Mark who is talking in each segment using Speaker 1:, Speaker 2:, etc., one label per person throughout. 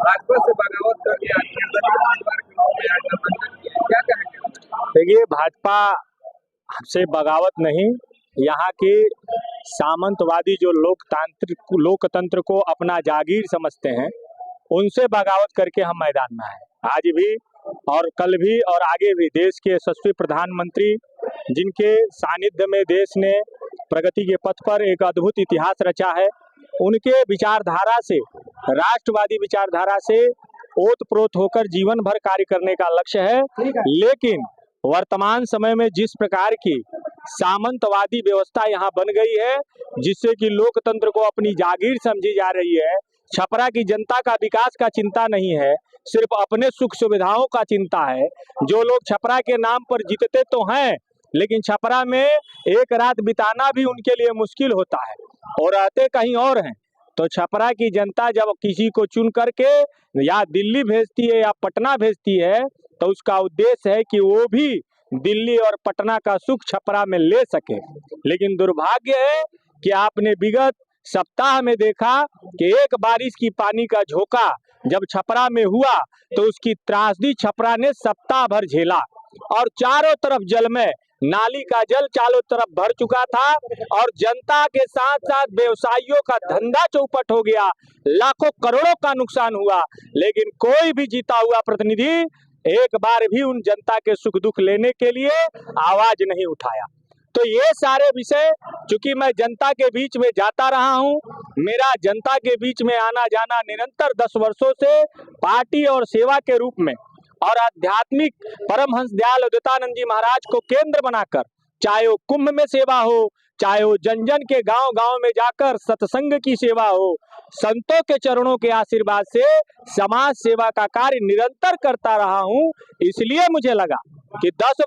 Speaker 1: भाजपा से बगावत करके निर्दलीय उम्मीदवार के रूप में आज नामांकन किया, क्या कहेंगे?
Speaker 2: देखिए, भाजपा से बगावत नहीं, यहाँ की सामंतवादी जो लोकतंत्र को अपना जागीर समझते हैं, उनसे बगावत करके हम मैदान में आए। आज भी और कल भी और आगे भी देश के यशस्वी प्रधानमंत्री, जिनके सानिध्य में देश ने प्रगति के पथ पर एक अद्भुत इतिहास रचा है, उनके विचारधारा से, राष्ट्रवादी विचारधारा से ओतप्रोत होकर जीवन भर कार्य करने का लक्ष्य है। लेकिन वर्तमान समय में जिस प्रकार की सामंतवादी व्यवस्था यहाँ बन गई है, जिससे कि लोकतंत्र को अपनी जागीर समझी जा रही है, छपरा की जनता का विकास का चिंता नहीं है, सिर्फ अपने सुख सुविधाओं का चिंता है। जो लोग छपरा के नाम पर जीतते तो हैं, लेकिन छपरा में एक रात बिताना भी उनके लिए मुश्किल होता है और रहते कहीं और हैं। तो छपरा की जनता जब किसी को चुन करके या दिल्ली भेजती है या पटना भेजती है, तो उसका उद्देश्य है कि वो भी दिल्ली और पटना का सुख छपरा में ले सके। लेकिन दुर्भाग्य है कि आपने विगत सप्ताह में देखा कि एक बारिश की पानी का झोंका जब छपरा में हुआ तो उसकी त्रासदी छपरा ने सप्ताह भर झेला और चारों तरफ जलमय, नाली का जल चारों तरफ भर चुका था और जनता के साथ साथ व्यवसायियों का धंधा चौपट हो गया, लाखों करोड़ों का नुकसान हुआ। लेकिन कोई भी जीता हुआ प्रतिनिधि एक बार भी उन जनता के सुख दुख लेने के लिए आवाज नहीं उठाया। तो ये सारे विषय, चूंकि मैं जनता के बीच में जाता रहा हूँ, मेरा जनता के बीच में आना जाना निरंतर 10 वर्षों से पार्टी और सेवा के रूप में और आध्यात्मिक परमहंस दयाल अद्वैतानंद जी महाराज को केंद्र बनाकर, चाहे वो कुंभ में सेवा हो, चाहे वो जन जन के गांव गांव में जाकर सत्संग की सेवा हो, संतों के चरणों के आशीर्वाद से समाज सेवा का कार्य निरंतर करता रहा हूं। इसलिए मुझे लगा कि 10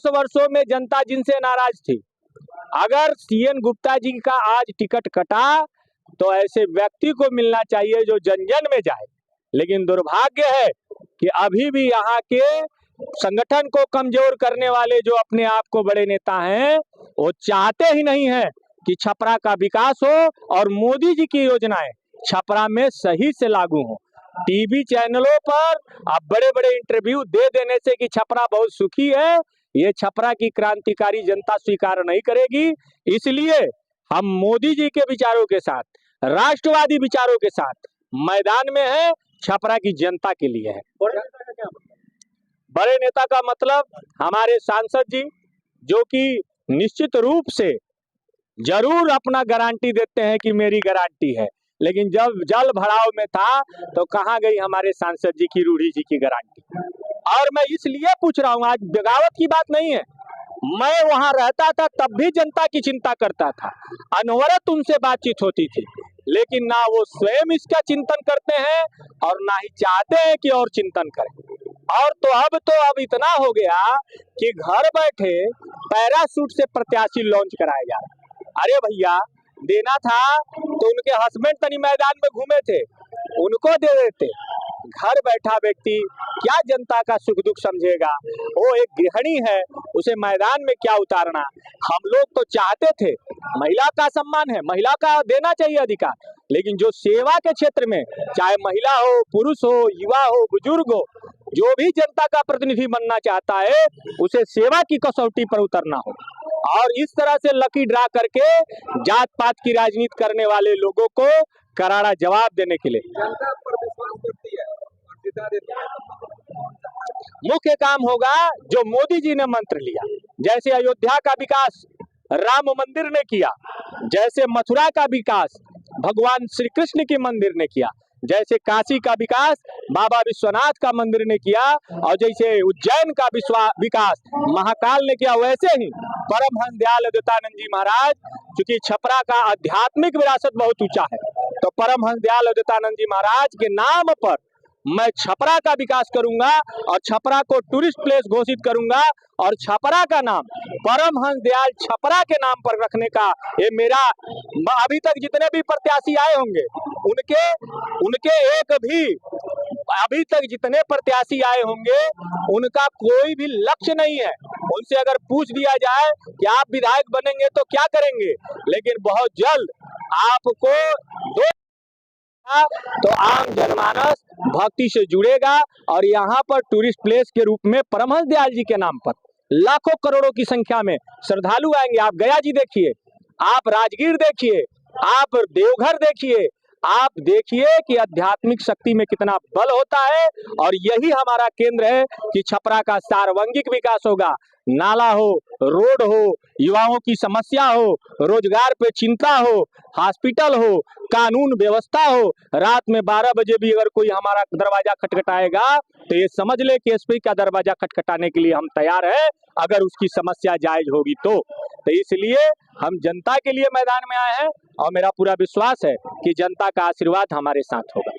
Speaker 2: वर्षों में जनता जिनसे नाराज थी, अगर सीएन गुप्ता जी का आज टिकट कटा तो ऐसे व्यक्ति को मिलना चाहिए जो जन जन में जाए। लेकिन दुर्भाग्य है कि अभी भी यहाँ के संगठन को कमजोर करने वाले जो अपने आप को बड़े नेता हैं, वो चाहते ही नहीं है कि छपरा का विकास हो और मोदी जी की योजनाएं छपरा में सही से लागू हो। टीवी चैनलों पर अब बड़े बड़े इंटरव्यू दे देने से कि छपरा बहुत सुखी है, ये छपरा की क्रांतिकारी जनता स्वीकार नहीं करेगी। इसलिए हम मोदी जी के विचारों के साथ, राष्ट्रवादी विचारों के साथ मैदान में है, छपरा की जनता के लिए है। बड़े नेता का मतलब हमारे सांसद जी, जो कि निश्चित रूप से जरूर अपना गारंटी देते हैं कि मेरी गारंटी है, लेकिन जब जल भराव में था तो कहाँ गई हमारे सांसद जी की, रूढ़ी जी की गारंटी। और मैं इसलिए पूछ रहा हूँ, आज बगावत की बात नहीं है, मैं वहां रहता था तब भी जनता की चिंता करता था, अनवरत उनसे बातचीत होती थी, लेकिन ना वो स्वयं इसका चिंतन करते हैं और ना ही चाहते हैं कि और चिंतन करें। और तो अब इतना हो गया कि घर बैठे पैराशूट से प्रत्याशी लॉन्च कराया जा रहा है। अरे भैया, देना था तो उनके हस्बैंड तनी मैदान में घूमे थे, उनको दे देते। घर बैठा व्यक्ति क्या जनता का सुख दुख समझेगा? वो एक गृहिणी है, उसे मैदान में क्या उतारना। हम लोग तो चाहते थे, महिला का सम्मान है, महिला का देना चाहिए अधिकार, लेकिन जो सेवा के क्षेत्र में, चाहे महिला हो, पुरुष हो, युवा हो, बुजुर्ग हो, जो भी जनता का प्रतिनिधि बनना चाहता है, उसे सेवा की कसौटी पर उतरना हो। और इस तरह से लकी ड्रा करके जात पात की राजनीति करने वाले लोगों को करारा जवाब देने के लिए
Speaker 1: जनता पर विश्वास करती है और जिता देती है।
Speaker 2: मुख्य काम होगा जो मोदी जी ने मंत्र लिया, जैसे अयोध्या का विकास राम मंदिर ने किया, जैसे मथुरा का विकास भगवान श्री कृष्ण के मंदिर ने किया, जैसे काशी का विकास बाबा विश्वनाथ का मंदिर ने किया, और जैसे उज्जैन का विकास महाकाल ने किया, वैसे ही परमहंस दयाल अद्वैतानंद जी महाराज, क्योंकि छपरा का आध्यात्मिक विरासत बहुत ऊंचा है, तो परमहंस दयाल अद्वैतानंद जी महाराज के नाम पर मैं छपरा का विकास करूंगा और छपरा को टूरिस्ट प्लेस घोषित करूंगा और छपरा का नाम परमहंस दयाल छपरा के नाम पर रखने का ये मेरा, अभी तक जितने भी प्रत्याशी आए होंगे उनके एक भी, अभी तक जितने प्रत्याशी आए होंगे उनका कोई भी लक्ष्य नहीं है। उनसे अगर पूछ दिया जाए कि आप विधायक बनेंगे तो क्या करेंगे, लेकिन बहुत जल्द आपको 2 तो आम जनमानस भक्ति से जुड़ेगा और यहाँ पर टूरिस्ट प्लेस के रूप में परमहंस दयाल जी के नाम पर लाखों करोड़ों की संख्या में श्रद्धालु आएंगे। आप गया जी देखिए, आप राजगीर देखिए, आप देवघर देखिए, आप देखिए कि आध्यात्मिक शक्ति में कितना बल होता है। और यही हमारा केंद्र है कि छपरा का सार्वंगिक विकास होगा। नाला हो, रोड हो, युवाओं की समस्या हो, रोजगार पे चिंता हो, हॉस्पिटल हो, कानून व्यवस्था हो। रात में 12 बजे भी अगर कोई हमारा दरवाजा खटखटाएगा तो ये समझ ले कि एसपी का दरवाजा खटखटाने के लिए हम तैयार हैं, अगर उसकी समस्या जायज होगी तो इसलिए हम जनता के लिए मैदान में आए हैं और मेरा पूरा विश्वास है कि जनता का आशीर्वाद हमारे साथ होगा।